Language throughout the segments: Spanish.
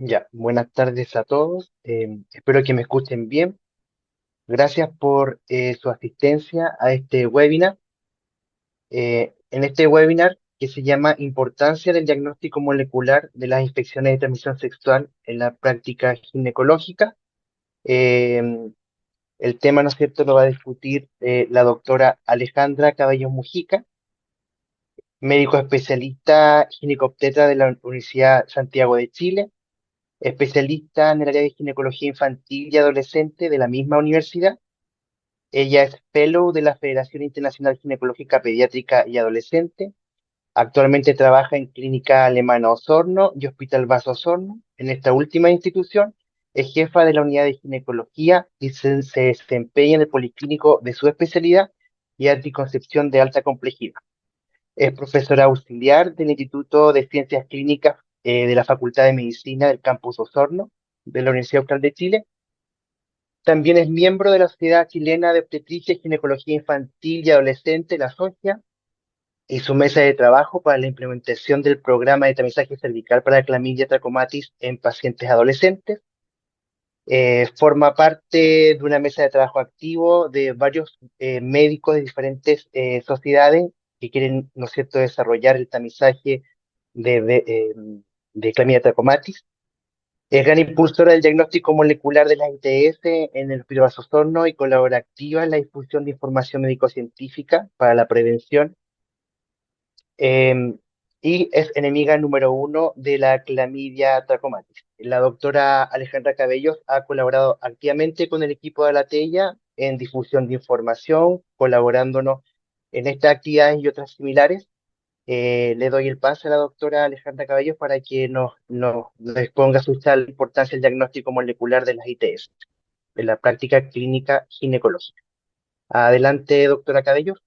Ya, buenas tardes a todos. Espero que me escuchen bien. Gracias por su asistencia a este webinar. En este webinar que se llama Importancia del diagnóstico molecular de las infecciones de transmisión sexual en la práctica ginecológica. eh, el tema, ¿no es cierto?, lo va a discutir la doctora Alejandra Cabello Mujica, médico especialista ginecobstetra de la Universidad Santiago de Chile, especialista en el área de ginecología infantil y adolescente de la misma universidad. Ella es fellow de la Federación Internacional Ginecológica Pediátrica y Adolescente. Actualmente trabaja en Clínica Alemana Osorno y Hospital Vaso Osorno. En esta última institución es jefa de la unidad de ginecología y se desempeña en el policlínico de su especialidad y anticoncepción de alta complejidad. Es profesora auxiliar del Instituto de Ciencias Clínicas de la Facultad de Medicina del Campus Osorno de la Universidad Austral de Chile. También es miembro de la Sociedad Chilena de Obstetricia y Ginecología Infantil y Adolescente, la SOGIA, y su mesa de trabajo para la implementación del programa de tamizaje cervical para clamidia trachomatis en pacientes adolescentes. Forma parte de una mesa de trabajo activo de varios médicos de diferentes sociedades que quieren, ¿no es cierto?, desarrollar el tamizaje de clamidia trachomatis. Es gran impulsora del diagnóstico molecular de las ITS en el Hospital Osorno y colabora activa en la difusión de información médico-científica para la prevención. eh, y es enemiga número uno de la clamidia trachomatis. La doctora Alejandra Cabellos ha colaborado activamente con el equipo de Alatella en difusión de información, colaborándonos en estas actividades y otras similares. Le doy el pase a la doctora Alejandra Cabellos para que nos exponga su charla la importancia del diagnóstico molecular de las ITS, de la práctica clínica ginecológica. Adelante, doctora Cabellos.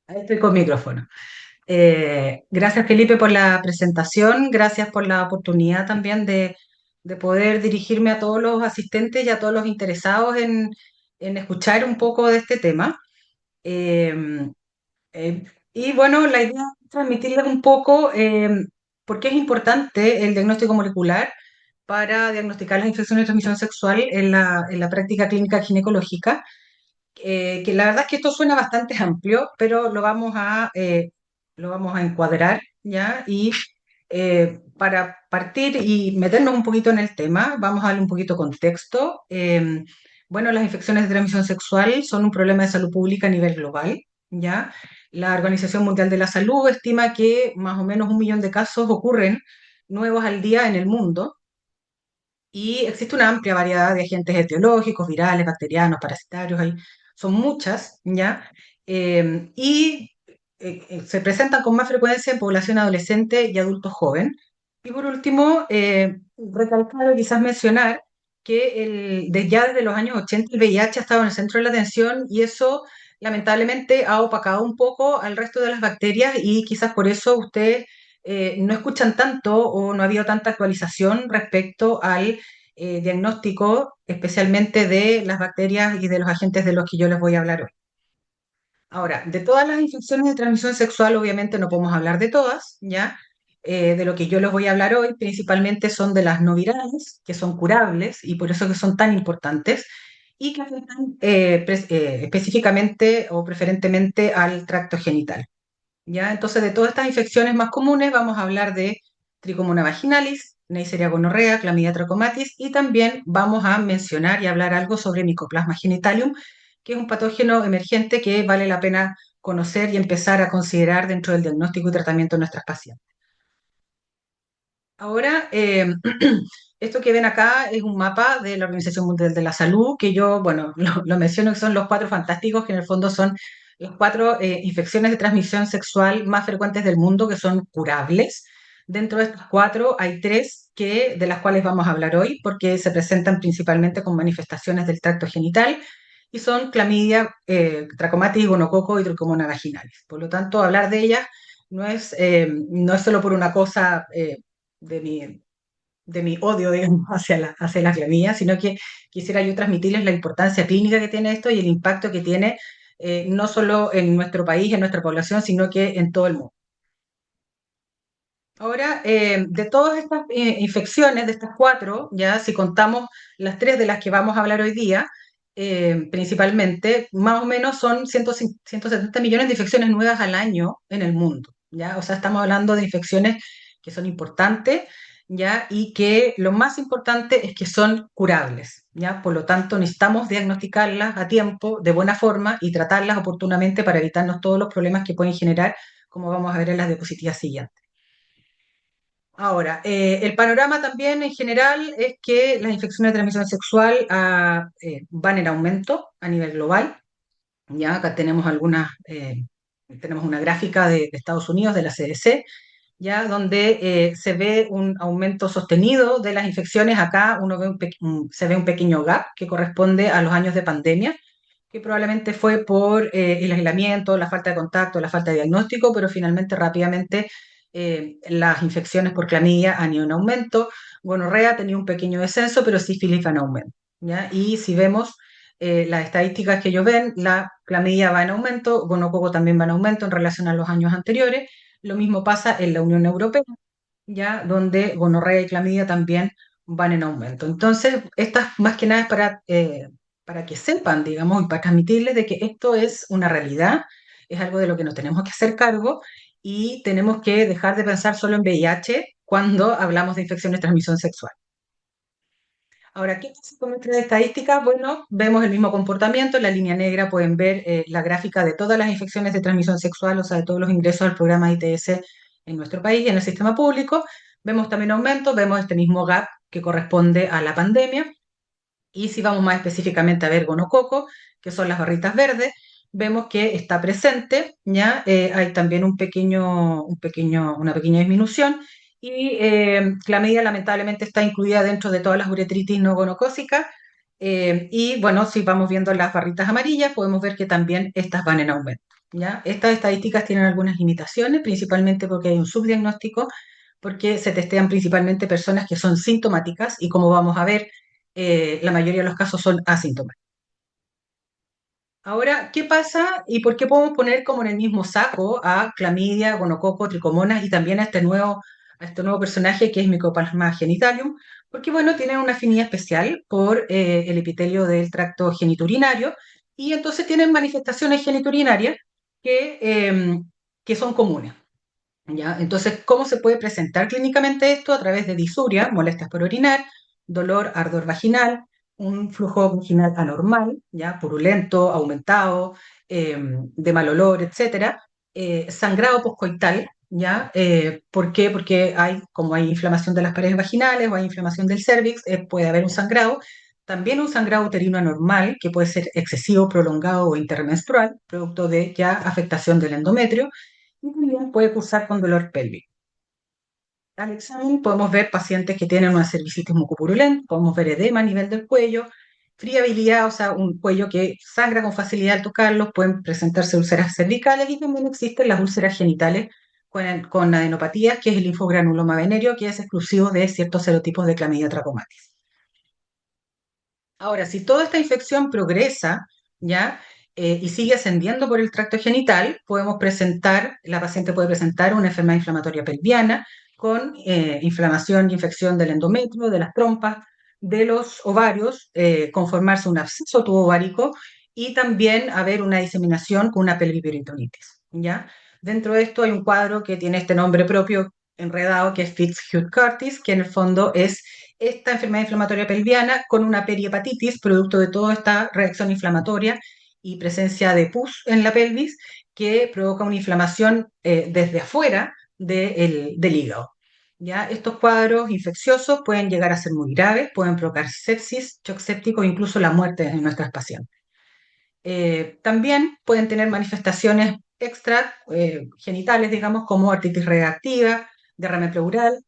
Ahí estoy con micrófono. Gracias, Felipe, por la presentación. Gracias por la oportunidad también de poder dirigirme a todos los asistentes y a todos los interesados en escuchar un poco de este tema. Eh, y bueno, la idea es transmitirles un poco por qué es importante el diagnóstico molecular para diagnosticar las infecciones de transmisión sexual en la práctica clínica ginecológica, que la verdad es que esto suena bastante amplio, pero lo vamos a encuadrar, ¿ya? Y para partir y meternos un poquito en el tema, vamos a darle un poquito de contexto. Bueno, las infecciones de transmisión sexual son un problema de salud pública a nivel global, ¿ya? La Organización Mundial de la Salud estima que más o menos 1 millón de casos ocurren nuevos al día en el mundo, y existe una amplia variedad de agentes etiológicos, virales, bacterianos, parasitarios, son muchas, ¿ya? Se presentan con más frecuencia en población adolescente y adultos jóvenes. Y por último, recalcar o quizás mencionar que ya desde los años 80 el VIH ha estado en el centro de la atención, y eso lamentablemente ha opacado un poco al resto de las bacterias, y quizás por eso ustedes no escuchan tanto o no ha habido tanta actualización respecto al diagnóstico, especialmente de las bacterias y de los agentes de los que yo les voy a hablar hoy. Ahora, de todas las infecciones de transmisión sexual, obviamente no podemos hablar de todas, ¿ya? De lo que yo les voy a hablar hoy, principalmente son de las no virales, que son curables y por eso que son tan importantes, y que afectan específicamente o preferentemente al tracto genital. ¿Ya? Entonces, de todas estas infecciones más comunes, vamos a hablar de Trichomona vaginalis, Neisseria gonorrea, Chlamydia trachomatis, y también vamos a mencionar y hablar algo sobre Mycoplasma genitalium, que es un patógeno emergente que vale la pena conocer y empezar a considerar dentro del diagnóstico y tratamiento de nuestras pacientes. Ahora, esto que ven acá es un mapa de la Organización Mundial de la Salud, que yo, bueno, lo menciono, que son los cuatro fantásticos, que en el fondo son las cuatro infecciones de transmisión sexual más frecuentes del mundo, que son curables. Dentro de estas cuatro hay tres de las cuales vamos a hablar hoy, porque se presentan principalmente con manifestaciones del tracto genital, y son clamidia, trachomatis, gonococo y trichomona vaginalis. Por lo tanto, hablar de ellas no es solo por una cosa de mi odio, digamos, hacia la clamidia, sino que quisiera yo transmitirles la importancia clínica que tiene esto y el impacto que tiene no solo en nuestro país, en nuestra población, sino que en todo el mundo. Ahora, de todas estas infecciones, de estas cuatro, ya si contamos las tres de las que vamos a hablar hoy día, principalmente, más o menos son 170 millones de infecciones nuevas al año en el mundo, ¿ya? O sea, estamos hablando de infecciones que son importantes, ¿ya? Y que lo más importante es que son curables, ¿ya? Por lo tanto, necesitamos diagnosticarlas a tiempo, de buena forma, y tratarlas oportunamente para evitarnos todos los problemas que pueden generar, como vamos a ver en las diapositivas siguientes. Ahora, el panorama también en general es que las infecciones de transmisión sexual van en aumento a nivel global. Ya acá tenemos tenemos una gráfica de Estados Unidos, de la CDC, ya donde se ve un aumento sostenido de las infecciones. Acá uno ve se ve un pequeño gap que corresponde a los años de pandemia, que probablemente fue por el aislamiento, la falta de contacto, la falta de diagnóstico, pero finalmente rápidamente las infecciones por clamidia han ido en aumento. Gonorrea ha tenido un pequeño descenso, pero sífilis va en aumento, ¿ya? Y si vemos las estadísticas que ellos ven, la clamidia va en aumento, gonococo también va en aumento en relación a los años anteriores. Lo mismo pasa en la Unión Europea, ya donde gonorrea y clamidia también van en aumento. Entonces, estas más que nada es para que sepan, digamos, y para transmitirles de que esto es una realidad, es algo de lo que nos tenemos que hacer cargo y tenemos que dejar de pensar solo en VIH cuando hablamos de infecciones de transmisión sexual. Ahora, ¿qué pasa con nuestras estadísticas? Bueno, vemos el mismo comportamiento. En la línea negra pueden ver la gráfica de todas las infecciones de transmisión sexual, o sea, de todos los ingresos al programa ITS en nuestro país y en el sistema público. Vemos también aumento, vemos este mismo gap que corresponde a la pandemia. Y si vamos más específicamente a ver gonococo, que son las barritas verdes, vemos que está presente, ¿ya? Hay también una pequeña disminución y clamidia lamentablemente está incluida dentro de todas las uretritis no gonocócicas. Y bueno, si vamos viendo las barritas amarillas, podemos ver que también estas van en aumento, ¿ya? Estas estadísticas tienen algunas limitaciones, principalmente porque hay un subdiagnóstico, porque se testean principalmente personas que son sintomáticas y como vamos a ver, la mayoría de los casos son asintomáticos. Ahora, ¿qué pasa y por qué podemos poner como en el mismo saco a clamidia, gonococo, tricomonas y también a este nuevo personaje que es Mycoplasma genitalium? Porque, bueno, tienen una afinidad especial por el epitelio del tracto genitourinario y entonces tienen manifestaciones geniturinarias que son comunes. ¿Ya? Entonces, ¿cómo se puede presentar clínicamente esto? A través de disuria, molestias por orinar, dolor, ardor vaginal, un flujo vaginal anormal, ¿ya? Purulento, aumentado, de mal olor, etcétera. Sangrado poscoital, ¿ya? ¿Por qué? Porque como hay inflamación de las paredes vaginales o hay inflamación del cervix, puede haber un sangrado. También un sangrado uterino anormal, que puede ser excesivo, prolongado o intermenstrual, producto de ya afectación del endometrio y también puede cursar con dolor pélvico. Al examen podemos ver pacientes que tienen una cervicitis mucopurulenta, podemos ver edema a nivel del cuello, friabilidad, o sea, un cuello que sangra con facilidad al tocarlo, pueden presentarse úlceras cervicales y también existen las úlceras genitales con adenopatías, que es el linfogranuloma venéreo, que es exclusivo de ciertos serotipos de Clamidia trachomatis. Ahora, si toda esta infección progresa, ¿ya? Y sigue ascendiendo por el tracto genital, la paciente puede presentar una enfermedad inflamatoria pelviana con inflamación y infección del endometrio, de las trompas, de los ovarios, conformarse un absceso tubovárico y también haber una diseminación con una pelviperitonitis, ¿ya? Dentro de esto hay un cuadro que tiene este nombre propio enredado, que es Fitzhugh-Curtis, que en el fondo es esta enfermedad inflamatoria pelviana con una perihepatitis, producto de toda esta reacción inflamatoria y presencia de pus en la pelvis, que provoca una inflamación desde afuera del hígado. ¿Ya? Estos cuadros infecciosos pueden llegar a ser muy graves, pueden provocar sepsis, shock séptico e incluso la muerte en nuestras pacientes. También pueden tener manifestaciones extra genitales, digamos, como artritis reactiva, derrame pleural,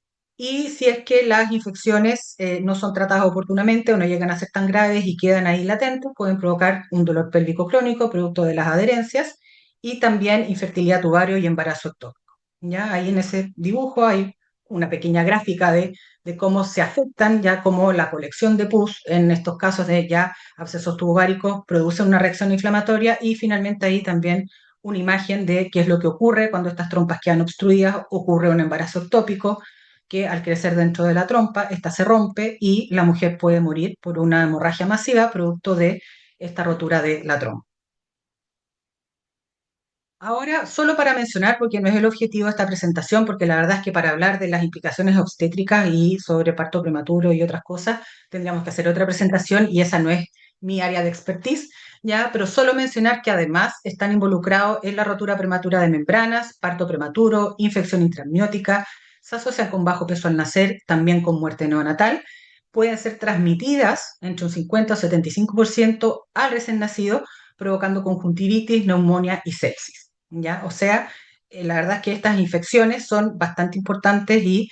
y si es que las infecciones no son tratadas oportunamente o no llegan a ser tan graves y quedan ahí latentes, pueden provocar un dolor pélvico crónico producto de las adherencias y también infertilidad tubario y embarazo ectópico. ¿Ya? Ahí en ese dibujo hay una pequeña gráfica de de cómo se afectan, ya como la colección de pus, en estos casos de ya abscesos tubováricos, produce una reacción inflamatoria y finalmente ahí también una imagen de qué es lo que ocurre cuando estas trompas quedan obstruidas, ocurre un embarazo ectópico que al crecer dentro de la trompa, esta se rompe y la mujer puede morir por una hemorragia masiva producto de esta rotura de la trompa. Ahora, solo para mencionar, porque no es el objetivo de esta presentación, porque la verdad es que para hablar de las implicaciones obstétricas y sobre parto prematuro y otras cosas, tendríamos que hacer otra presentación y esa no es mi área de expertise, ya, pero solo mencionar que además están involucrados en la rotura prematura de membranas, parto prematuro, infección intraamniótica, se asocian con bajo peso al nacer, también con muerte neonatal, pueden ser transmitidas entre un 50 o 75% al recién nacido, provocando conjuntivitis, neumonía y sepsis. ¿Ya? O sea, la verdad es que estas infecciones son bastante importantes y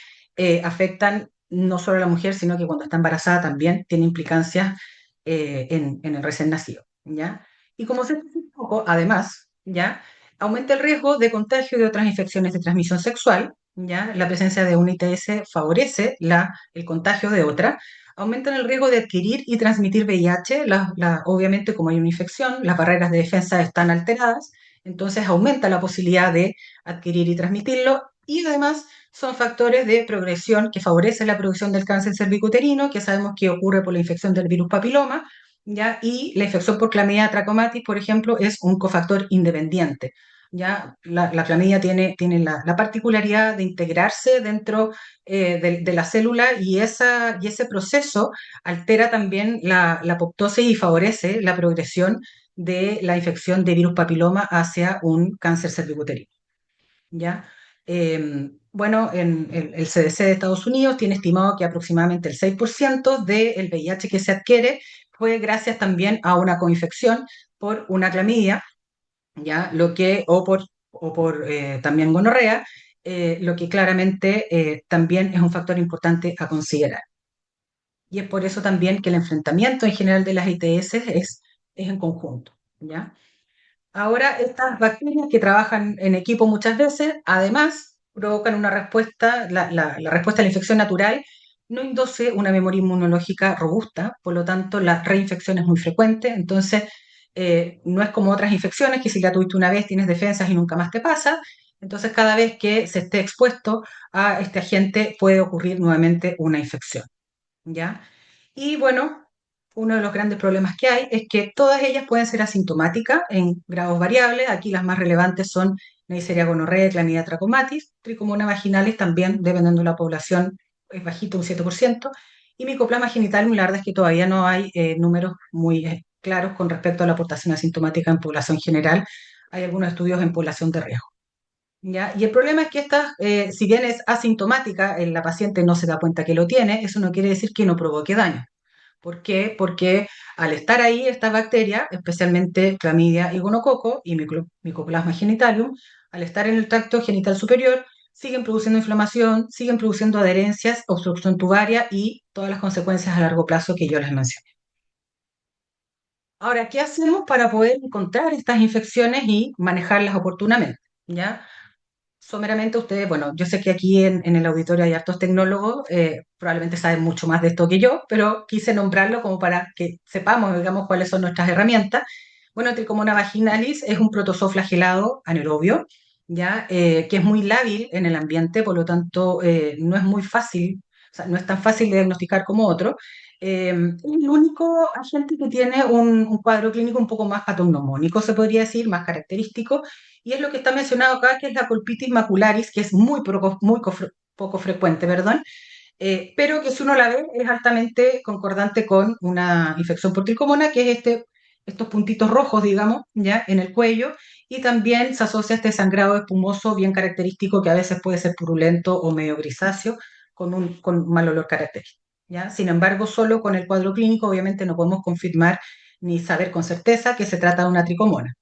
afectan no solo a la mujer, sino que cuando está embarazada también tiene implicancias en el recién nacido, ¿ya? Y como se dice un poco, además, ¿ya? Aumenta el riesgo de contagio de otras infecciones de transmisión sexual, ¿ya? La presencia de una ITS favorece el contagio de otra, aumentan el riesgo de adquirir y transmitir VIH, obviamente como hay una infección, las barreras de defensa están alteradas, entonces aumenta la posibilidad de adquirir y transmitirlo y además son factores de progresión que favorecen la producción del cáncer cervicuterino, que sabemos que ocurre por la infección del virus papiloma, ¿ya? Y la infección por Clamidia trachomatis, por ejemplo, es un cofactor independiente. ¿Ya? La clamidia tiene la particularidad de integrarse dentro de la célula y ese proceso altera también la apoptosis y favorece la progresión de la infección de virus papiloma hacia un cáncer cervicuterino. ¿Ya? Bueno, en el CDC de Estados Unidos tiene estimado que aproximadamente el 6% del VIH que se adquiere fue gracias también a una coinfección por una clamidia, ¿ya? O por también gonorrea, lo que claramente también es un factor importante a considerar. Y es por eso también que el enfrentamiento en general de las ITS es en conjunto, ¿ya? Ahora, estas bacterias que trabajan en equipo muchas veces, además, provocan una respuesta, la respuesta a la infección natural no induce una memoria inmunológica robusta, por lo tanto, la reinfección es muy frecuente, entonces no es como otras infecciones que si la tuviste una vez tienes defensas y nunca más te pasa, entonces cada vez que se esté expuesto a este agente puede ocurrir nuevamente una infección, ¿ya? Y bueno, uno de los grandes problemas que hay es que todas ellas pueden ser asintomáticas en grados variables. Aquí las más relevantes son Neisseria gonorrhoeae, Chlamydia trachomatis, Trichomonas vaginalis también, dependiendo de la población, es bajito, un 7%. Y Mycoplasma genitalium, la verdad es que todavía no hay números muy claros con respecto a la aportación asintomática en población general. Hay algunos estudios en población de riesgo. ¿Ya? Y el problema es que esta, si bien es asintomática, la paciente no se da cuenta que lo tiene, eso no quiere decir que no provoque daño. ¿Por qué? Porque al estar ahí, estas bacterias, especialmente Clamidia y gonococo y Mycoplasma genitalium, al estar en el tracto genital superior, siguen produciendo inflamación, siguen produciendo adherencias, obstrucción tubaria y todas las consecuencias a largo plazo que yo les mencioné. Ahora, ¿qué hacemos para poder encontrar estas infecciones y manejarlas oportunamente? ¿Ya? Someramente ustedes, bueno, yo sé que aquí en el auditorio hay hartos tecnólogos, probablemente saben mucho más de esto que yo, pero quise nombrarlo como para que sepamos, digamos, cuáles son nuestras herramientas. Bueno, Trichomona vaginalis es un protozoo flagelado anaerobio, ¿ya? Que es muy lábil en el ambiente, por lo tanto, no es muy fácil, o sea, no es tan fácil de diagnosticar como otro. Es el único agente que tiene un cuadro clínico un poco más patognomónico, se podría decir, más característico, y es lo que está mencionado acá, que es la colpitis macularis, que es poco frecuente, perdón, pero que si uno la ve es altamente concordante con una infección por tricomona, que es estos puntitos rojos, digamos, ya en el cuello, y también se asocia a este sangrado espumoso bien característico que a veces puede ser purulento o medio grisáceo, con un mal olor característico. ¿Ya? Sin embargo, solo con el cuadro clínico obviamente no podemos confirmar ni saber con certeza que se trata de una tricomona.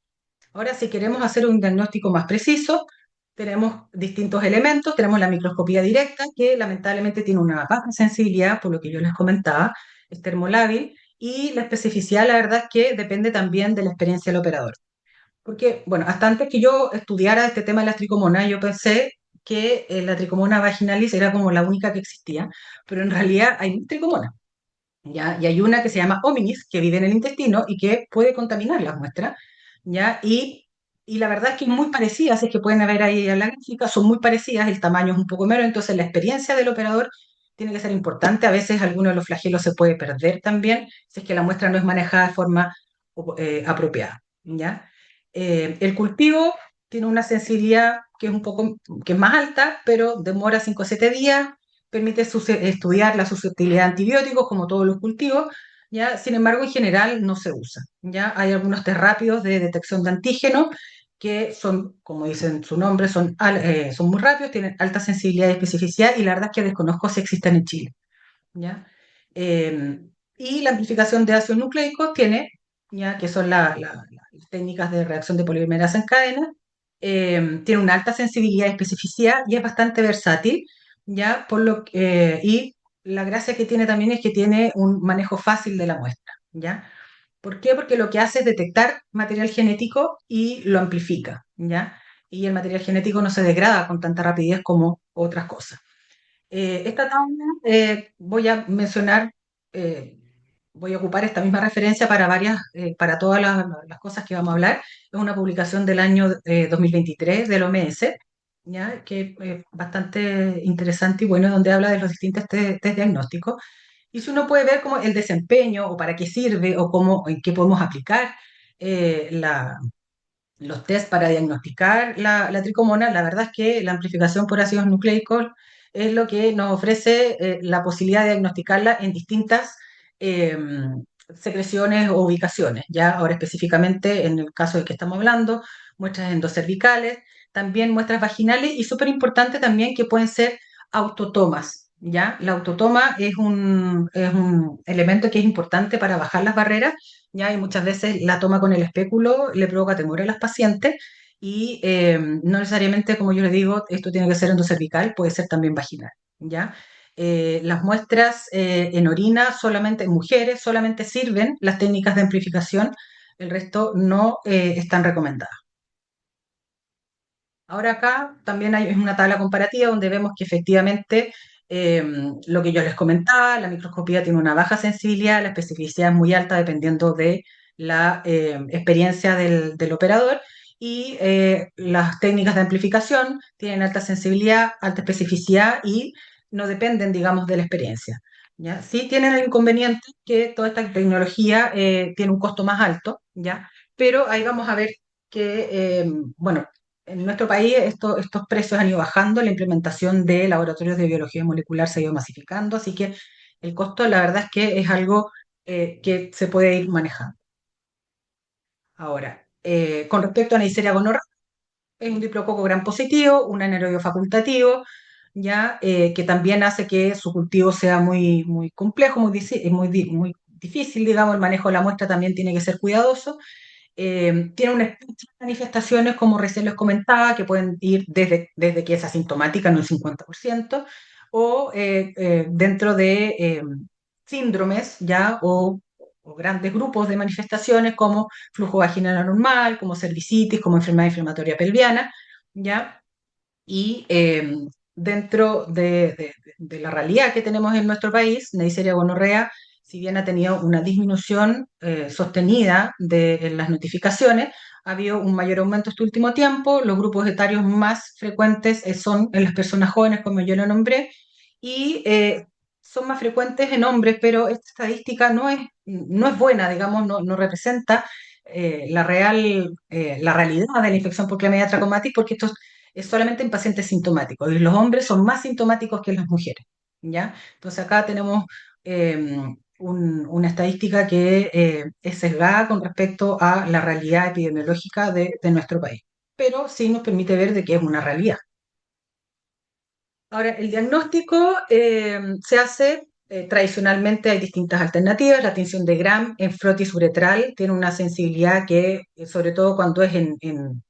Ahora, si queremos hacer un diagnóstico más preciso, tenemos distintos elementos. Tenemos la microscopía directa, que lamentablemente tiene una baja sensibilidad, por lo que yo les comentaba, es termolábil, y la especificidad, la verdad es que depende también de la experiencia del operador. Porque, bueno, hasta antes que yo estudiara este tema de las tricomonas, yo pensé, que la tricomona vaginalis era como la única que existía, pero en realidad hay más tricomonas. ¿Ya? Y hay una que se llama hominis, que vive en el intestino y que puede contaminar las muestras, ¿ya? Y la verdad es que es muy parecidas, es que pueden haber ahí en la gráfica, son muy parecidas, el tamaño es un poco menor, entonces la experiencia del operador tiene que ser importante, a veces alguno de los flagelos se puede perder también, si es que la muestra no es manejada de forma apropiada, ¿ya? El cultivo tiene una sensibilidad que es un poco, que es más alta, pero demora 5 o 7 días, permite estudiar la susceptibilidad a antibióticos, como todos los cultivos, ¿ya? Sin embargo, en general no se usa, ¿ya? Hay algunos test rápidos de detección de antígenos que son, como dicen su nombre, son muy rápidos, tienen alta sensibilidad y especificidad, y la verdad es que desconozco si existen en Chile, ¿ya? Eh, y la amplificación de ácidos nucleicos tiene, ya que son las técnicas de reacción de polimerasa en cadena, tiene una alta sensibilidad y especificidad y es bastante versátil, ya por lo y la gracia que tiene también es que tiene un manejo fácil de la muestra, ¿ya? ¿Por qué? Porque lo que hace es detectar material genético y lo amplifica, ¿ya? Y el material genético no se degrada con tanta rapidez como otras cosas. Esta tabla voy a mencionar, eh, voy a ocupar esta misma referencia para para todas las cosas que vamos a hablar. Es una publicación del año 2023 del OMS, ¿ya? Que es bastante interesante y bueno, donde habla de los distintos test diagnósticos. Y si uno puede ver como el desempeño o para qué sirve o cómo, en qué podemos aplicar eh, la, los test para diagnosticar la tricomona, la verdad es que la amplificación por ácidos nucleicos es lo que nos ofrece la posibilidad de diagnosticarla en distintas eh, secreciones o ubicaciones. Ya ahora específicamente en el caso del que estamos hablando, muestras endocervicales, también muestras vaginales y súper importante también que pueden ser autotomas. ¿Ya? La autotoma es un elemento que es importante para bajar las barreras, ¿ya? Y muchas veces la toma con el espéculo le provoca temor a las pacientes y no necesariamente, como yo les digo, esto tiene que ser endocervical, puede ser también vaginal, ¿ya? Las muestras en orina solamente en mujeres solamente sirven las técnicas de amplificación, el resto no están recomendadas. Ahora acá también hay una tabla comparativa donde vemos que efectivamente eh, lo que yo les comentaba, la microscopía tiene una baja sensibilidad, la especificidad es muy alta dependiendo de la experiencia del operador y las técnicas de amplificación tienen alta sensibilidad, alta especificidad y no dependen, digamos, de la experiencia. ¿Ya? Sí tienen el inconveniente que toda esta tecnología tiene un costo más alto, ¿ya? Pero ahí vamos a ver que, bueno, en nuestro país estos precios han ido bajando, la implementación de laboratorios de biología molecular se ha ido masificando, así que el costo la verdad es que es algo que se puede ir manejando. Ahora, con respecto a Neisseria gonorrhoeae, es un diplococo gram positivo, un anaerobio facultativo, ya que también hace que su cultivo sea muy complejo, muy difícil, digamos, el manejo de la muestra también tiene que ser cuidadoso. Tiene un espectro de manifestaciones, como recién les comentaba, que pueden ir desde que es asintomática en un 50%, o dentro de síndromes ya o grandes grupos de manifestaciones como flujo vaginal anormal, como cervicitis, como enfermedad inflamatoria pelviana, ¿ya? Y dentro de la realidad que tenemos en nuestro país, Neisseria gonorrea, si bien ha tenido una disminución sostenida en las notificaciones, ha habido un mayor aumento este último tiempo. Los grupos etarios más frecuentes son en las personas jóvenes, como yo lo nombré, y son más frecuentes en hombres, pero esta estadística no es buena, digamos, no representa la realidad de la infección por Chlamydia trachomatis, porque esto es solamente en pacientes sintomáticos y los hombres son más sintomáticos que las mujeres, ¿ya? Entonces acá tenemos eh, una estadística que es sesgada con respecto a la realidad epidemiológica de nuestro país, pero sí nos permite ver de que es una realidad. Ahora, el diagnóstico se hace, tradicionalmente hay distintas alternativas, la tinción de Gram en frotis uretral tiene una sensibilidad que, sobre todo cuando es en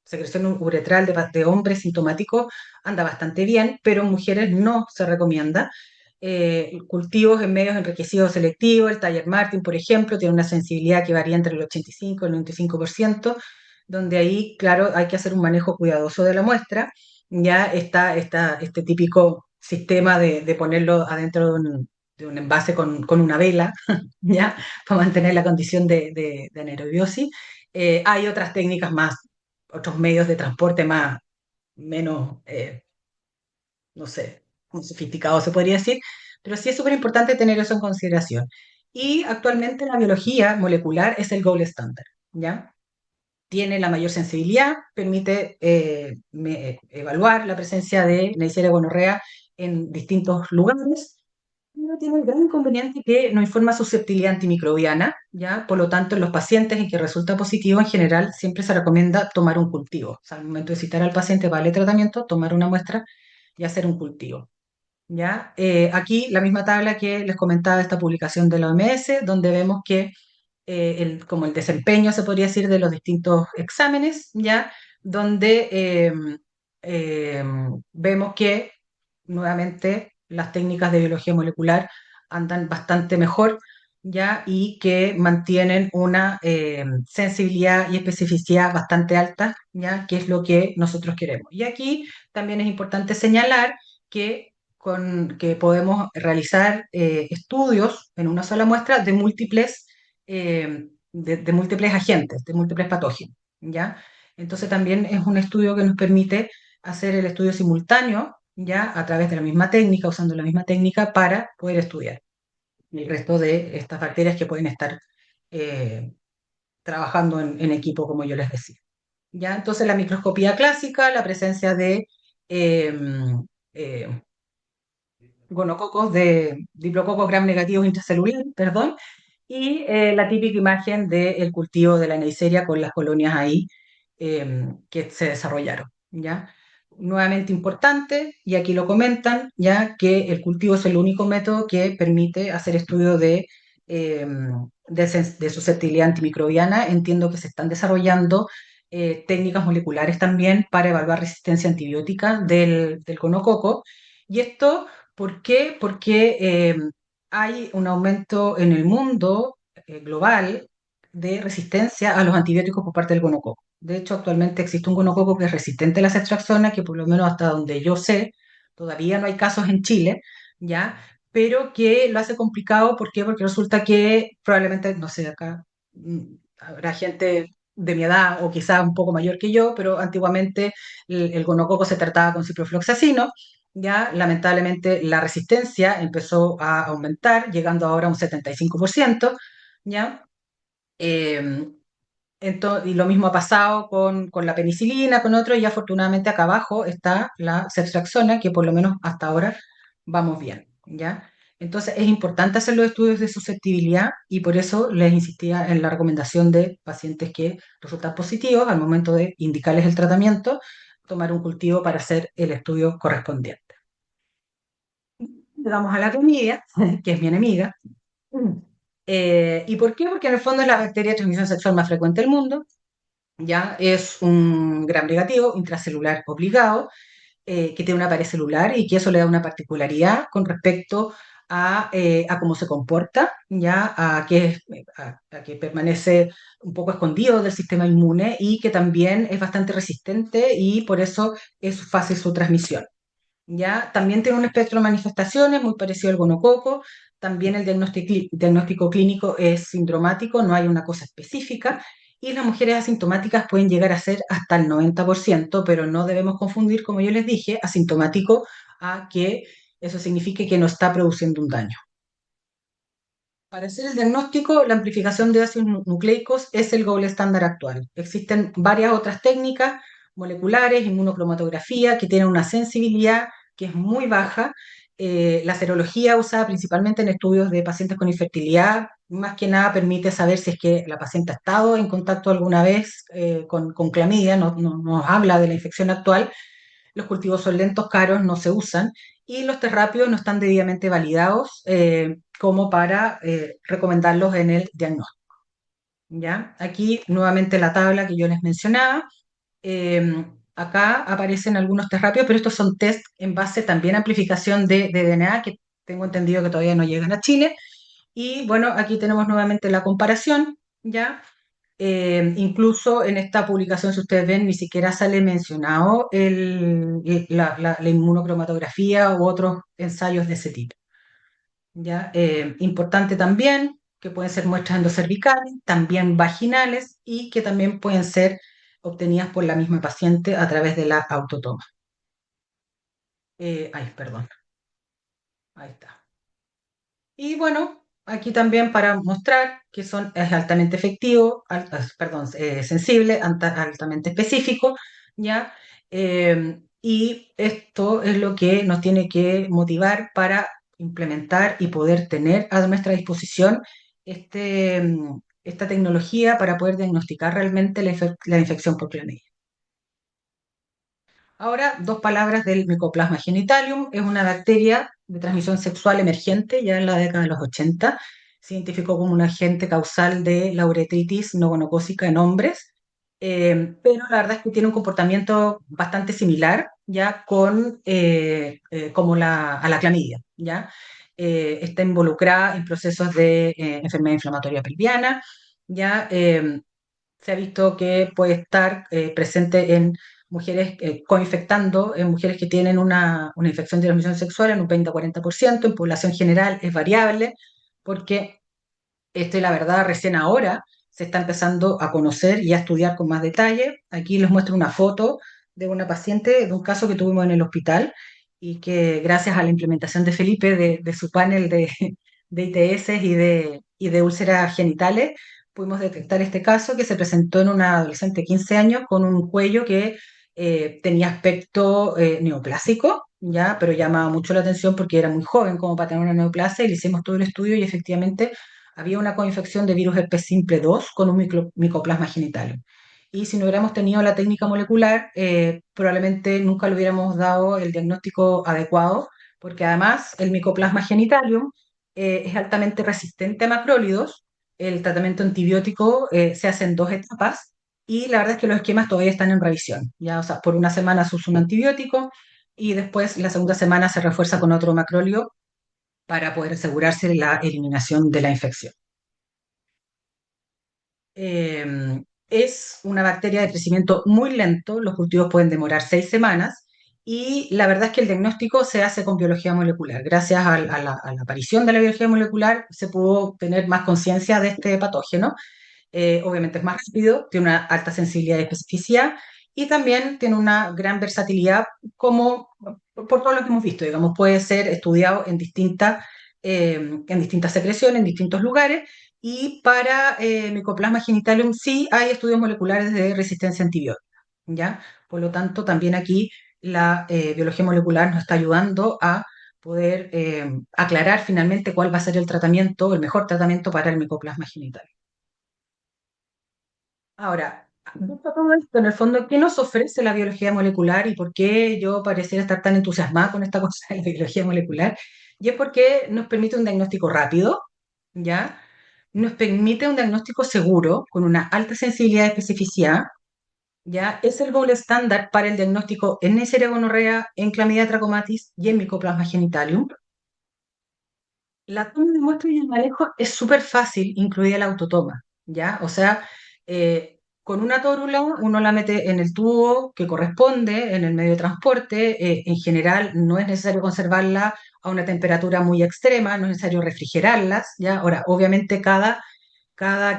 secreción uretral de hombres sintomáticos, anda bastante bien, pero en mujeres no se recomienda. Cultivos en medios enriquecidos selectivos, el Taller Martin, por ejemplo, tiene una sensibilidad que varía entre el 85 y el 95%, donde ahí, claro, hay que hacer un manejo cuidadoso de la muestra, ya está este típico sistema de ponerlo adentro de un envase con una vela, ya, para mantener la condición de anaerobiosis. Hay otras técnicas más, otros medios de transporte más, menos, no sé, más sofisticados se podría decir, pero sí es súper importante tener eso en consideración. Y actualmente la biología molecular es el gold standard, ¿ya? Tiene la mayor sensibilidad, permite evaluar la presencia de Neisseria gonorrea en distintos lugares, pero tiene el gran inconveniente que no informa susceptibilidad antimicrobiana, ¿ya? Por lo tanto, en los pacientes en que resulta positivo, en general, siempre se recomienda tomar un cultivo. O sea, al momento de citar al paciente para el tratamiento, tomar una muestra y hacer un cultivo. ¿Ya? Aquí la misma tabla que les comentaba de esta publicación de la OMS, donde vemos que como el desempeño, se podría decir, de los distintos exámenes, ¿ya? Donde eh, vemos que nuevamente las técnicas de biología molecular andan bastante mejor, ¿ya? Y que mantienen una sensibilidad y especificidad bastante alta, ¿ya? Que es lo que nosotros queremos. Y aquí también es importante señalar que podemos realizar estudios en una sola muestra de múltiples agentes, de múltiples patógenos, ¿ya? Entonces también es un estudio que nos permite hacer el estudio simultáneo, ¿ya? A través de la misma técnica, usando la misma técnica para poder estudiar el resto de estas bacterias que pueden estar eh, trabajando en equipo, como yo les decía. ¿Ya? Entonces la microscopía clásica, la presencia de eh, eh, gonococos de diplococos gram negativos intracelulares, perdón, y la típica imagen del cultivo de la Neisseria con las colonias ahí que se desarrollaron, ¿ya? Nuevamente importante, y aquí lo comentan, ya que el cultivo es el único método que permite hacer estudio de susceptibilidad antimicrobiana. Entiendo que se están desarrollando técnicas moleculares también para evaluar resistencia antibiótica del conococo. Y esto, ¿por qué? Porque hay un aumento en el mundo global de resistencia a los antibióticos por parte del gonococo. De hecho, actualmente existe un gonococo que es resistente a la ceftriaxona, que por lo menos hasta donde yo sé, todavía no hay casos en Chile, ¿ya? Pero que lo hace complicado, ¿por qué? Porque resulta que probablemente, no sé, acá habrá gente de mi edad o quizás un poco mayor que yo, pero antiguamente el gonococo se trataba con ciprofloxacino, ya lamentablemente la resistencia empezó a aumentar, llegando ahora a un 75%, ¿ya? Eh, y lo mismo ha pasado con la penicilina, con otros, y afortunadamente acá abajo está la ceftriaxona, que por lo menos hasta ahora vamos bien, ¿ya? Entonces es importante hacer los estudios de susceptibilidad y por eso les insistía en la recomendación de pacientes que resultan positivos al momento de indicarles el tratamiento, tomar un cultivo para hacer el estudio correspondiente. Le damos a la clamidia, que es mi enemiga. Mm. ¿Y por qué? Porque en el fondo es la bacteria de transmisión sexual más frecuente del mundo, ya es un gram negativo intracelular obligado, que tiene una pared celular y que eso le da una particularidad con respecto a cómo se comporta, ya a que permanece un poco escondido del sistema inmune y que también es bastante resistente y por eso es fácil su transmisión. ¿Ya? También tiene un espectro de manifestaciones muy parecido al gonococo. También el diagnóstico clínico es sindromático, no hay una cosa específica. Y las mujeres asintomáticas pueden llegar a ser hasta el 90%, pero no debemos confundir, como yo les dije, asintomático a que eso signifique que no está produciendo un daño. Para hacer el diagnóstico, la amplificación de ácidos nucleicos es el gold estándar actual. Existen varias otras técnicas moleculares, inmunocromatografía, que tienen una sensibilidad que es muy baja. La serología usada principalmente en estudios de pacientes con infertilidad, más que nada permite saber si es que la paciente ha estado en contacto alguna vez con clamidia, no nos habla de la infección actual. Los cultivos son lentos, caros, no se usan y los terrápidos no están debidamente validados como para recomendarlos en el diagnóstico. ¿Ya? Aquí nuevamente la tabla que yo les mencionaba. Acá aparecen algunos terrápidos, pero estos son test en base también a amplificación de DNA, que tengo entendido que todavía no llegan a Chile. Y bueno, aquí tenemos nuevamente la comparación, ¿ya? Incluso en esta publicación, si ustedes ven, ni siquiera sale mencionado la inmunocromatografía u otros ensayos de ese tipo. ¿Ya? Importante también que pueden ser muestras endocervicales, también vaginales y que también pueden ser obtenidas por la misma paciente a través de la autotoma. Ay, perdón, ahí está. Y bueno, aquí también para mostrar que es altamente efectivo, perdón, sensible, altamente específico, ¿ya? Y esto es lo que nos tiene que motivar para implementar y poder tener a nuestra disposición esta tecnología para poder diagnosticar realmente la infección por clamidia. Ahora, dos palabras del Mycoplasma genitalium. Es una bacteria de transmisión sexual emergente ya en la década de los 80. Se identificó como un agente causal de la uretritis no gonocócica en hombres, pero la verdad es que tiene un comportamiento bastante similar ya como a la clamidia, ¿ya? Está involucrada en procesos de enfermedad inflamatoria pelviana, ¿ya? Se ha visto que puede estar presente en mujeres coinfectando, en mujeres que tienen una infección de transmisión sexual en un 20-40%, en población general es variable, porque esto, la verdad, recién ahora se está empezando a conocer y a estudiar con más detalle. Aquí les muestro una foto de una paciente, de un caso que tuvimos en el hospital y que gracias a la implementación de Felipe, de su panel de ITS y de úlceras genitales, pudimos detectar este caso que se presentó en una adolescente de 15 años con un cuello que tenía aspecto neoplásico, ya, pero llamaba mucho la atención porque era muy joven como para tener una neoplasia y le hicimos todo el estudio y efectivamente había una coinfección de virus herpes simple 2 con un micoplasma genitalium. Y si no hubiéramos tenido la técnica molecular, probablemente nunca le hubiéramos dado el diagnóstico adecuado, porque además el micoplasma genitalium es altamente resistente a macrólidos. El tratamiento antibiótico se hace en dos etapas y la verdad es que los esquemas todavía están en revisión. Ya, o sea, por una semana se usa un antibiótico y después la segunda semana se refuerza con otro macróleo para poder asegurarse de la eliminación de la infección. Es una bacteria de crecimiento muy lento, los cultivos pueden demorar 6 semanas y la verdad es que el diagnóstico se hace con biología molecular. Gracias a la aparición de la biología molecular se pudo tener más conciencia de este patógeno. Obviamente es más rápido, tiene una alta sensibilidad y especificidad y también tiene una gran versatilidad como por todo lo que hemos visto, digamos, puede ser estudiado en distintas secreciones, en distintos lugares y para Mycoplasma genitalium sí hay estudios moleculares de resistencia antibiótica, ¿ya? Por lo tanto, también aquí la biología molecular nos está ayudando a poder aclarar finalmente cuál va a ser el tratamiento, el mejor tratamiento para el Mycoplasma genitalium. Ahora, visto todo esto, en el fondo, ¿qué nos ofrece la biología molecular y por qué yo pareciera estar tan entusiasmada con esta cosa de la biología molecular? Y es porque nos permite un diagnóstico rápido, ¿ya? Nos permite un diagnóstico seguro, con una alta sensibilidad y especificidad, ¿ya? Es el gold estándar para el diagnóstico en Neisseria gonorrea, en Chlamydia trachomatis y en Mycoplasma genitalium. La toma de muestra y el manejo es súper fácil, incluida la autotoma, ¿ya? O sea, con una tórula uno la mete en el tubo que corresponde, en el medio de transporte. En general no es necesario conservarla a una temperatura muy extrema, no es necesario refrigerarlas, ¿ya? Ahora, obviamente cada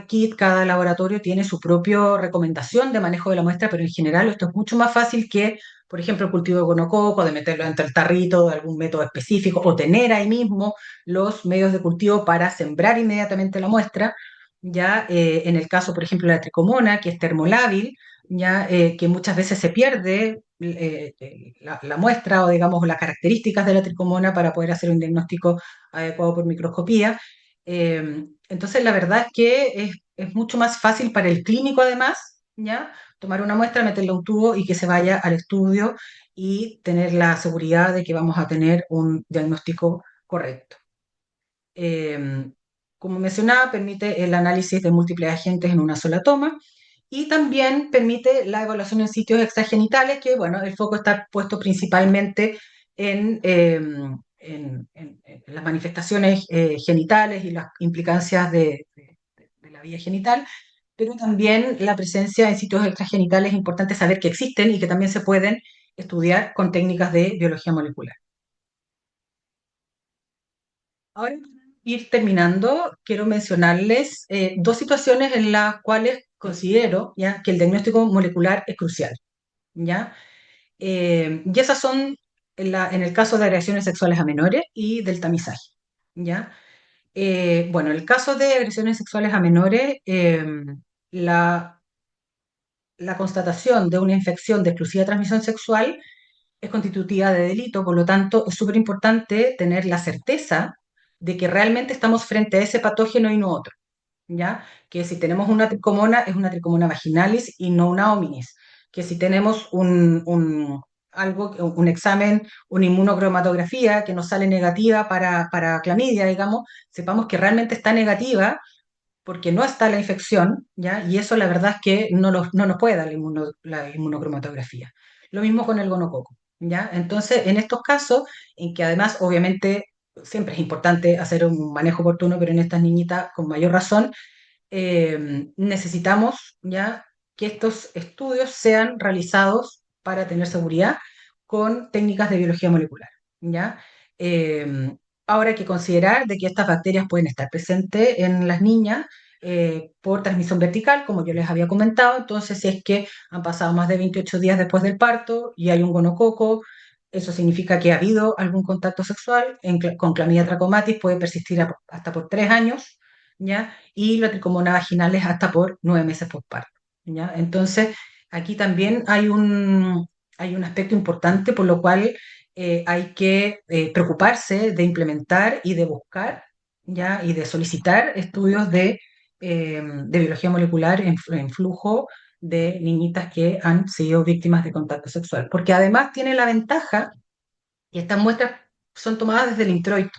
kit, cada laboratorio tiene su propia recomendación de manejo de la muestra, pero en general esto es mucho más fácil que, por ejemplo, el cultivo de gonococo, de meterlo entre el tarrito de algún método específico o tener ahí mismo los medios de cultivo para sembrar inmediatamente la muestra. Ya en el caso, por ejemplo, de la tricomona, que es termolábil, ya que muchas veces se pierde la muestra o, digamos, las características de la tricomona para poder hacer un diagnóstico adecuado por microscopía. Entonces, la verdad es que es mucho más fácil para el clínico, además, ¿ya? Tomar una muestra, meterla en un tubo y que se vaya al estudio y tener la seguridad de que vamos a tener un diagnóstico correcto. Eh, Como mencionaba, permite el análisis de múltiples agentes en una sola toma y también permite la evaluación en sitios extragenitales, que, bueno, el foco está puesto principalmente en las manifestaciones genitales y las implicancias de la vía genital, pero también la presencia en sitios extragenitales es importante saber que existen y que también se pueden estudiar con técnicas de biología molecular. Ahora, para ir terminando, quiero mencionarles dos situaciones en las cuales considero ya que el diagnóstico molecular es crucial, ¿ya? Y esas son en el caso de agresiones sexuales a menores y del tamizaje, ¿ya? Bueno, en el caso de agresiones sexuales a menores, la, la constatación de una infección de exclusiva transmisión sexual es constitutiva de delito, por lo tanto, es súper importante tener la certeza de que realmente estamos frente a ese patógeno y no otro, ¿ya? Que si tenemos una tricomona, es una tricomona vaginalis y no una hominis. Que si tenemos un examen, una inmunocromatografía que nos sale negativa para clamidia, digamos, sepamos que realmente está negativa porque no está la infección, ¿ya? Y eso la verdad es que no nos puede dar la inmunocromatografía. Lo mismo con el gonococo, ¿ya? Entonces, en estos casos, en que además, obviamente, siempre es importante hacer un manejo oportuno, pero en estas niñitas, con mayor razón, necesitamos ya que estos estudios sean realizados para tener seguridad con técnicas de biología molecular, ¿ya? Eh, Ahora hay que considerar de que estas bacterias pueden estar presentes en las niñas por transmisión vertical, como yo les había comentado. Entonces, si es que han pasado más de 28 días después del parto y hay un gonococo, eso significa que ha habido algún contacto sexual con clamidia trachomatis, puede persistir hasta por 3 años, ¿ya? Y la tricomona vaginal es hasta por 9 meses postparto, ¿ya? Entonces, aquí también hay un aspecto importante por lo cual hay que preocuparse de implementar y de buscar, ¿ya? Y de solicitar estudios de biología molecular en flujo de niñitas que han sido víctimas de contacto sexual, porque además tiene la ventaja que estas muestras son tomadas desde el introito,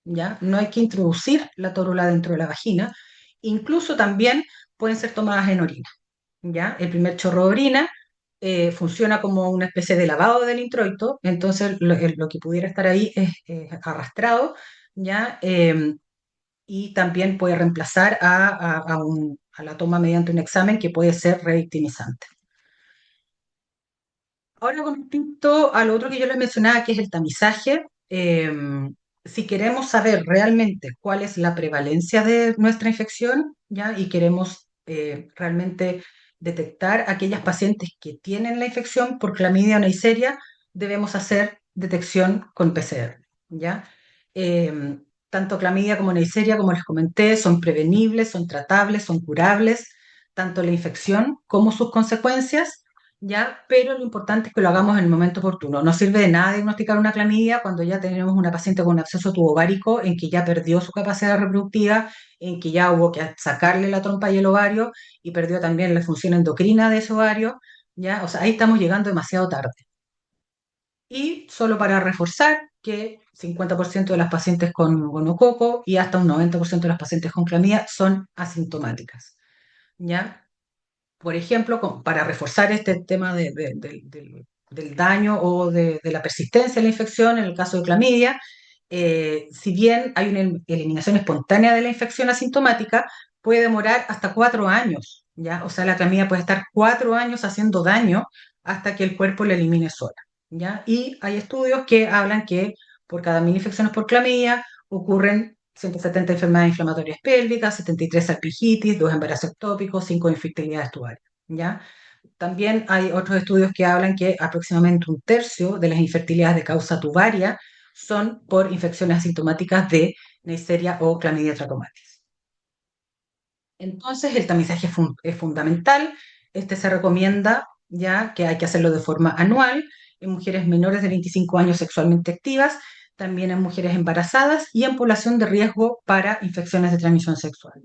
¿ya? No hay que introducir la tórula dentro de la vagina, incluso también pueden ser tomadas en orina, ¿ya? El primer chorro de orina funciona como una especie de lavado del introito, entonces lo que pudiera estar ahí es arrastrado, ¿ya? Y también puede reemplazar a la toma mediante un examen que puede ser revictimizante. Ahora, con respecto a lo otro que yo les mencionaba, que es el tamizaje, si queremos saber realmente cuál es la prevalencia de nuestra infección, ¿ya? Y queremos realmente detectar aquellas pacientes que tienen la infección por clamidia o neisseria, debemos hacer detección con PCR, ¿ya? Tanto clamidia como neisseria, como les comenté, son prevenibles, son tratables, son curables, tanto la infección como sus consecuencias, ¿ya? Pero lo importante es que lo hagamos en el momento oportuno. No sirve de nada diagnosticar una clamidia cuando ya tenemos una paciente con un absceso tubovárico en que ya perdió su capacidad reproductiva, en que ya hubo que sacarle la trompa y el ovario y perdió también la función endocrina de ese ovario, ¿ya? O sea, ahí estamos llegando demasiado tarde. Y solo para reforzar que 50% de las pacientes con gonococo y hasta un 90% de las pacientes con clamidia son asintomáticas, ¿ya? Por ejemplo, para reforzar este tema del daño o de la persistencia de la infección, en el caso de clamidia, si bien hay una eliminación espontánea de la infección asintomática, puede demorar hasta 4 años, ¿ya? O sea, la clamidia puede estar 4 años haciendo daño hasta que el cuerpo la elimine sola, ¿ya? Y hay estudios que hablan que por cada 1.000 infecciones por clamidia ocurren 170 enfermedades inflamatorias pélvicas, 73 salpingitis, 2 embarazos ectópicos, 5 infertilidades tubarias, ¿ya? También hay otros estudios que hablan que aproximadamente un tercio de las infertilidades de causa tubaria son por infecciones asintomáticas de Neisseria o Clamidia trachomatis. Entonces, el tamizaje es fundamental. Este se recomienda ya que hay que hacerlo de forma anual en mujeres menores de 25 años sexualmente activas, también en mujeres embarazadas y en población de riesgo para infecciones de transmisión sexual.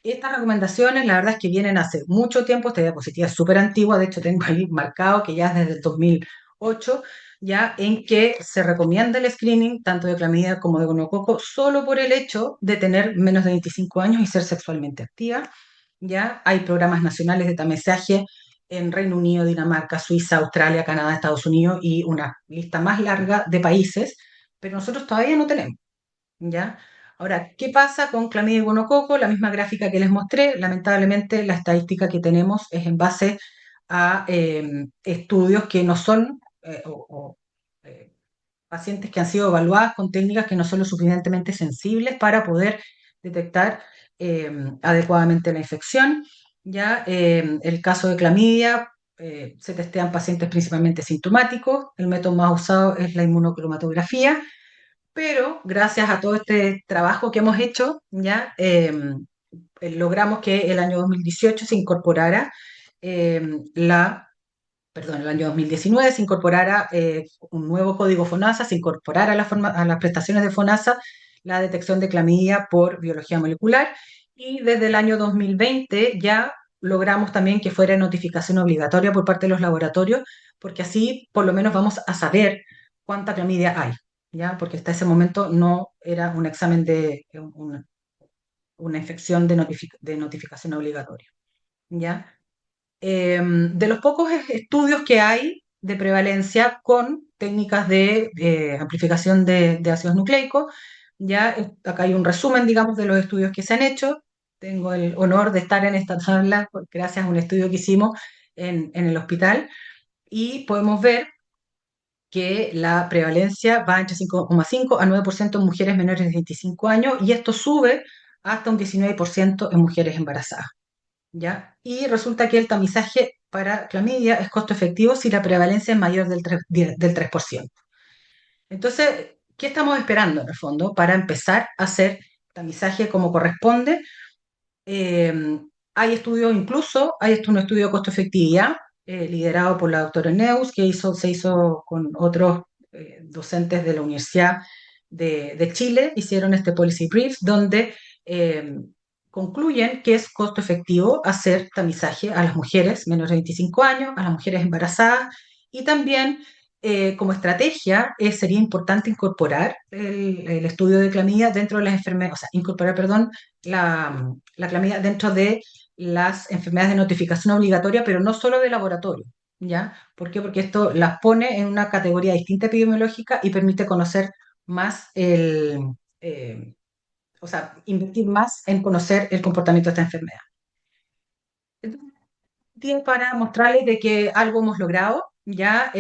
Estas recomendaciones, la verdad es que vienen hace mucho tiempo, esta diapositiva es súper antigua, de hecho tengo ahí marcado que ya es desde el 2008, ya en que se recomienda el screening tanto de clamidia como de gonococo solo por el hecho de tener menos de 25 años y ser sexualmente activa. Ya hay programas nacionales de tamizaje en Reino Unido, Dinamarca, Suiza, Australia, Canadá, Estados Unidos y una lista más larga de países, pero nosotros todavía no tenemos. ¿Ya? Ahora, ¿qué pasa con clamidia y gonococo? La misma gráfica que les mostré. Lamentablemente, la estadística que tenemos es en base a estudios que no son, eh, pacientes que han sido evaluadas con técnicas que no son lo suficientemente sensibles para poder detectar eh, adecuadamente la infección. Ya el caso de clamidia se testean pacientes principalmente sintomáticos. El método más usado es la inmunocromatografía, pero gracias a todo este trabajo que hemos hecho, ya logramos que el año 2018 se incorporara eh, la perdón, el año 2019 se incorporara un nuevo código FONASA, se incorporara a las prestaciones de FONASA la detección de clamidia por biología molecular, y desde el año 2020 ya logramos también que fuera notificación obligatoria por parte de los laboratorios, porque así por lo menos vamos a saber cuánta clamidia hay, ¿ya? Porque hasta ese momento no era un examen de una infección de notificación obligatoria, ¿ya? De los pocos estudios que hay de prevalencia con técnicas de amplificación de ácidos nucleicos, ya acá hay un resumen, digamos, de los estudios que se han hecho. Tengo el honor de estar en esta tabla gracias a un estudio que hicimos en el hospital, y podemos ver que la prevalencia va entre 5,5 a 9% en mujeres menores de 25 años, y esto sube hasta un 19% en mujeres embarazadas. ¿Ya? Y resulta que el tamizaje para clamidia es costo efectivo si la prevalencia es mayor del 3%. Entonces, ¿qué estamos esperando en el fondo para empezar a hacer tamizaje como corresponde? Hay estudios, incluso hay un estudio de costo-efectividad liderado por la doctora Neus, que se hizo con otros docentes de la Universidad de Chile. Hicieron este policy brief donde eh, concluyen que es costo efectivo hacer tamizaje a las mujeres menores de 25 años, a las mujeres embarazadas, y también como estrategia sería importante incorporar el estudio de clamidia dentro de las enfermedades, o sea, incorporar, perdón, la clamidia dentro de las enfermedades de notificación obligatoria, pero no solo de laboratorio, ¿ya? ¿Por qué? Porque esto las pone en una categoría distinta epidemiológica y permite conocer más eh, o sea, invertir más en conocer el comportamiento de esta enfermedad. Entonces, tiene para mostrarles de que algo hemos logrado, ¿ya?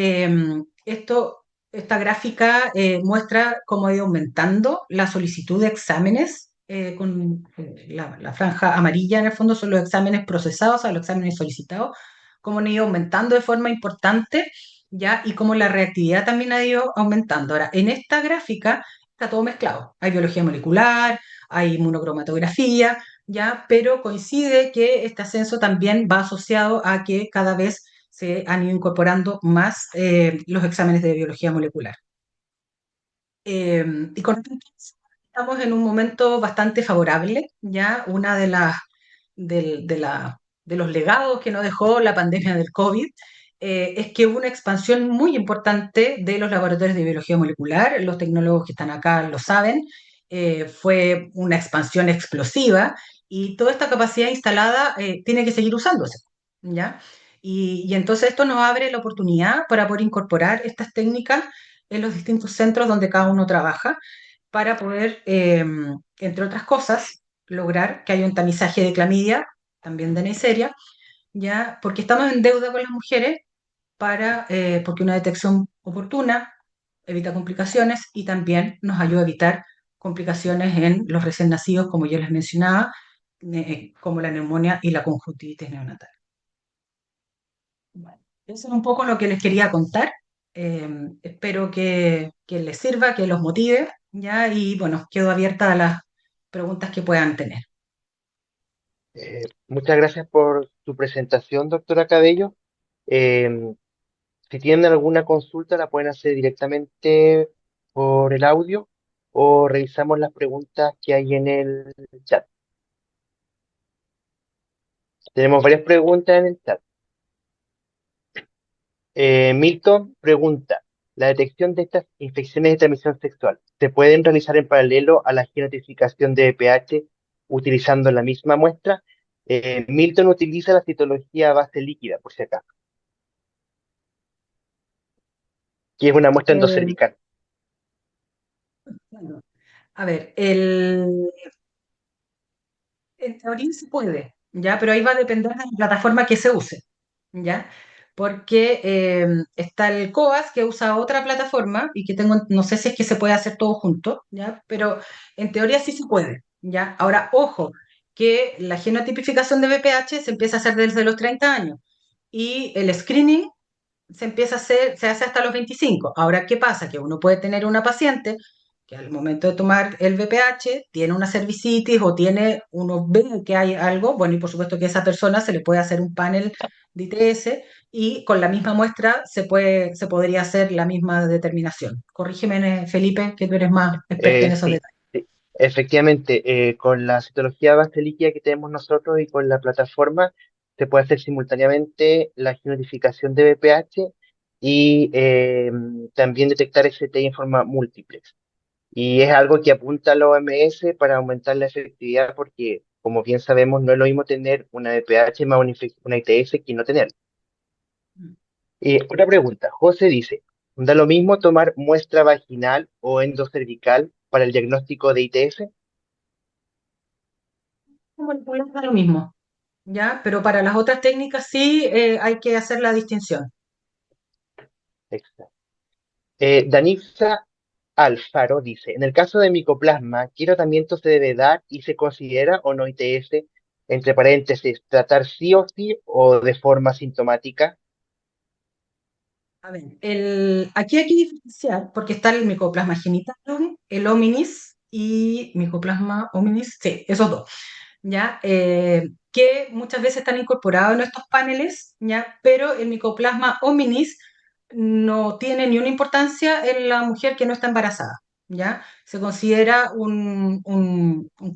Esta gráfica muestra cómo ha ido aumentando la solicitud de exámenes, con la franja amarilla en el fondo son los exámenes procesados, o sea, los exámenes solicitados, cómo han ido aumentando de forma importante, ¿ya? Y cómo la reactividad también ha ido aumentando. Ahora, en esta gráfica está todo mezclado. Hay biología molecular, hay inmunocromatografía, ¿ya? Pero coincide que este ascenso también va asociado a que cada vez se han ido incorporando más los exámenes de biología molecular. Y con esto estamos en un momento bastante favorable, ¿ya? Una de los legados que nos dejó la pandemia del COVID es que hubo una expansión muy importante de los laboratorios de biología molecular. Los tecnólogos que están acá lo saben. Fue una expansión explosiva, y toda esta capacidad instalada tiene que seguir usándose, ¿ya? Y entonces esto nos abre la oportunidad para poder incorporar estas técnicas en los distintos centros donde cada uno trabaja, para poder, entre otras cosas, lograr que haya un tamizaje de clamidia, también de Neisseria, ya, porque estamos en deuda con las mujeres porque una detección oportuna evita complicaciones y también nos ayuda a evitar complicaciones en los recién nacidos, como yo les mencionaba, como la neumonía y la conjuntivitis neonatal. Bueno, eso es un poco lo que les quería contar. Espero que les sirva, que los motive, ¿ya? Y bueno, quedo abierta a las preguntas que puedan tener. Muchas gracias por tu presentación, doctora Cabello. Eh, si tienen alguna consulta, la pueden hacer directamente por el audio o revisamos las preguntas que hay en el chat. Tenemos varias preguntas en el chat. Milton pregunta, ¿la detección de estas infecciones de transmisión sexual se pueden realizar en paralelo a la genotificación de pH utilizando la misma muestra? Milton utiliza la citología a base líquida, por si acaso, que es una muestra Eh, endocervical. bueno, A ver, en teoría se puede, ¿ya? Pero ahí va a depender de la plataforma que se use, ¿ya? Porque está el COAS que usa otra plataforma y que tengo, no sé si es que se puede hacer todo junto, ¿ya? Pero en teoría sí se puede, ¿ya? Ahora, ojo, que la genotipificación de BPH se empieza a hacer desde los 30 años y el screening se empieza a hacer, se hace hasta los 25. Ahora, ¿qué pasa? Que uno puede tener una paciente que al momento de tomar el VPH tiene una cervicitis o tiene, uno ve que hay algo, bueno, y por supuesto que a esa persona se le puede hacer un panel de ITS y con la misma muestra se podría hacer la misma determinación. Corrígeme, Felipe, que tú eres más experto en esos Sí, detalles. sí, efectivamente, con la citología base líquida que tenemos nosotros y con la plataforma, se puede hacer simultáneamente la genotificación de BPH y también detectar STI en forma múltiplex. Y es algo que apunta a la OMS para aumentar la efectividad porque, como bien sabemos, no es lo mismo tener una BPH más una ITS que no tener. Y otra pregunta, José dice, ¿da lo mismo tomar muestra vaginal o endocervical para el diagnóstico de ITS? Molecular da lo mismo, ¿ya? Pero para las otras técnicas sí hay que hacer la distinción. Exacto. Danitza Alfaro dice, en el caso de micoplasma, ¿qué tratamiento se debe dar y se considera o no ITS? Entre paréntesis, tratar sí o sí o de forma sintomática. A ver, aquí hay que diferenciar porque está el Mycoplasma genitalium, el hominis y Mycoplasma hominis, sí, esos dos, ¿ya? Que muchas veces están incorporados en estos paneles, ¿ya? Pero el Mycoplasma hominis no tiene ni una importancia en la mujer que no está embarazada, ¿ya? Se considera un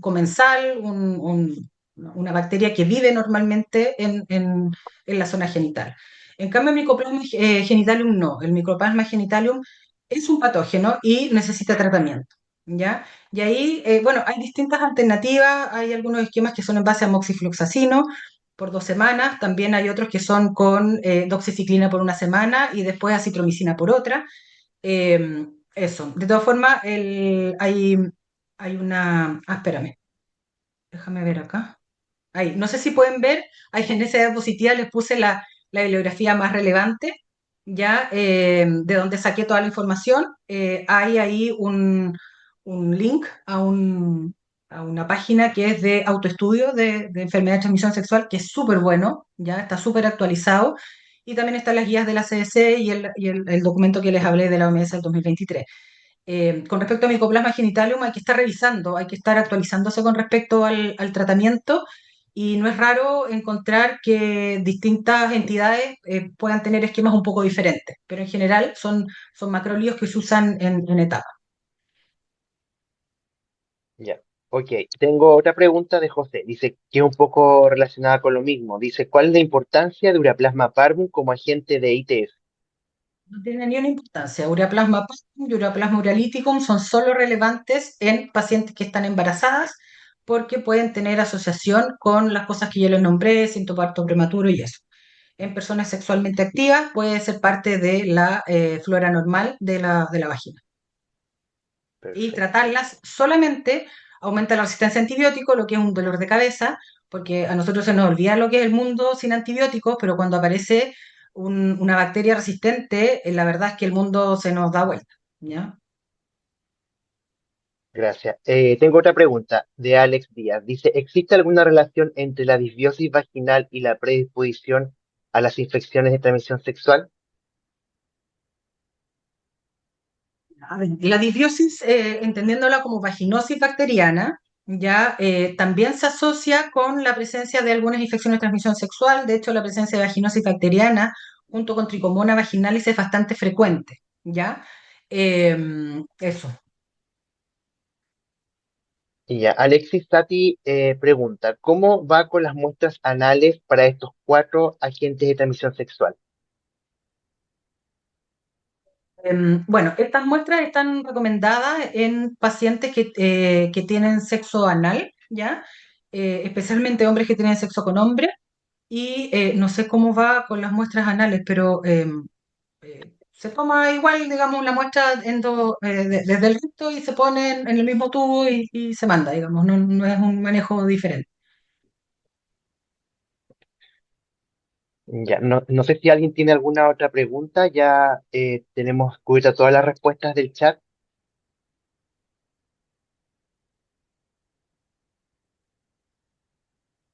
comensal, una bacteria que vive normalmente en la zona genital. En cambio, el Mycoplasma genitalium no. El Mycoplasma genitalium es un patógeno y necesita tratamiento, ¿ya? Y ahí, bueno, hay distintas alternativas. Hay algunos esquemas que son en base a moxifloxacino por 2 semanas. También hay otros que son con doxiciclina por una semana y después acitromicina por otra. Eso. De todas formas, hay una... Ah, espérame. Déjame ver acá. Ahí, no sé si pueden ver, ahí en esa diapositiva les puse la bibliografía más relevante, ya de donde saqué toda la información. Hay ahí un link a una página que es de autoestudio de enfermedad de transmisión sexual, que es súper bueno, ya está súper actualizado. Y también están las guías de la CDC y el documento que les hablé de la OMS del 2023. Con respecto a Mycoplasma genitalium, hay que estar revisando, hay que estar actualizándose con respecto al tratamiento y no es raro encontrar que distintas entidades puedan tener esquemas un poco diferentes, pero en general son macrolíos que se usan en etapas. Ya. Ok, tengo otra pregunta de José. Dice que es un poco relacionada con lo mismo. Dice, ¿cuál es la importancia de Ureaplasma parvum como agente de ITS? No tiene ni una importancia. Ureaplasma partum y Ureaplasma urolithicum son solo relevantes en pacientes que están embarazadas porque pueden tener asociación con las cosas que yo les nombré, siento parto prematuro y eso. En personas sexualmente activas puede ser parte de la flora normal de la vagina. Y Perfecto. tratarlas solamente aumenta la resistencia a antibióticos, lo que es un dolor de cabeza, porque a nosotros se nos olvida lo que es el mundo sin antibióticos, pero cuando aparece una bacteria resistente, la verdad es que el mundo se nos da vuelta, ¿ya? Gracias. Tengo otra pregunta de Alex Díaz. Dice, ¿existe alguna relación entre la disbiosis vaginal y la predisposición a las infecciones de transmisión sexual? A ver, la disbiosis, entendiéndola como vaginosis bacteriana, ya también se asocia con la presencia de algunas infecciones de transmisión sexual. De hecho, la presencia de vaginosis bacteriana junto con tricomona vaginalis es bastante frecuente, ¿ya? Eso. Y ya, Alexis Tati pregunta, ¿cómo va con las muestras anales para estos cuatro agentes de transmisión sexual? Bueno, estas muestras están recomendadas en pacientes que tienen sexo anal, ¿ya? Especialmente hombres que tienen sexo con hombres. Y no sé cómo va con las muestras anales, pero Se toma igual, digamos, la muestra desde el recto y se pone en el mismo tubo y se manda, digamos, no, no es un manejo diferente. Ya, no sé si alguien tiene alguna otra pregunta. Ya tenemos cubiertas todas las respuestas del chat.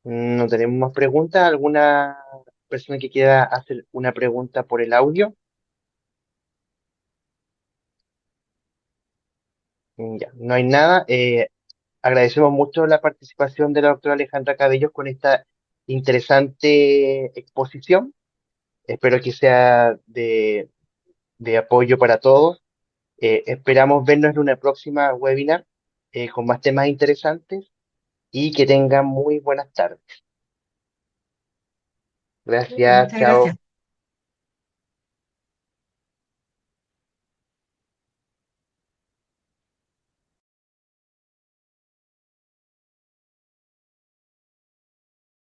No tenemos más preguntas. ¿Alguna persona que quiera hacer una pregunta por el audio? Ya, no hay nada. Agradecemos mucho la participación de la doctora Alejandra Cabellos con esta interesante exposición. Espero que sea de apoyo para todos. Esperamos vernos en una próxima webinar con más temas interesantes y que tengan muy buenas tardes. Súper, Gracias, muchas gracias. chao.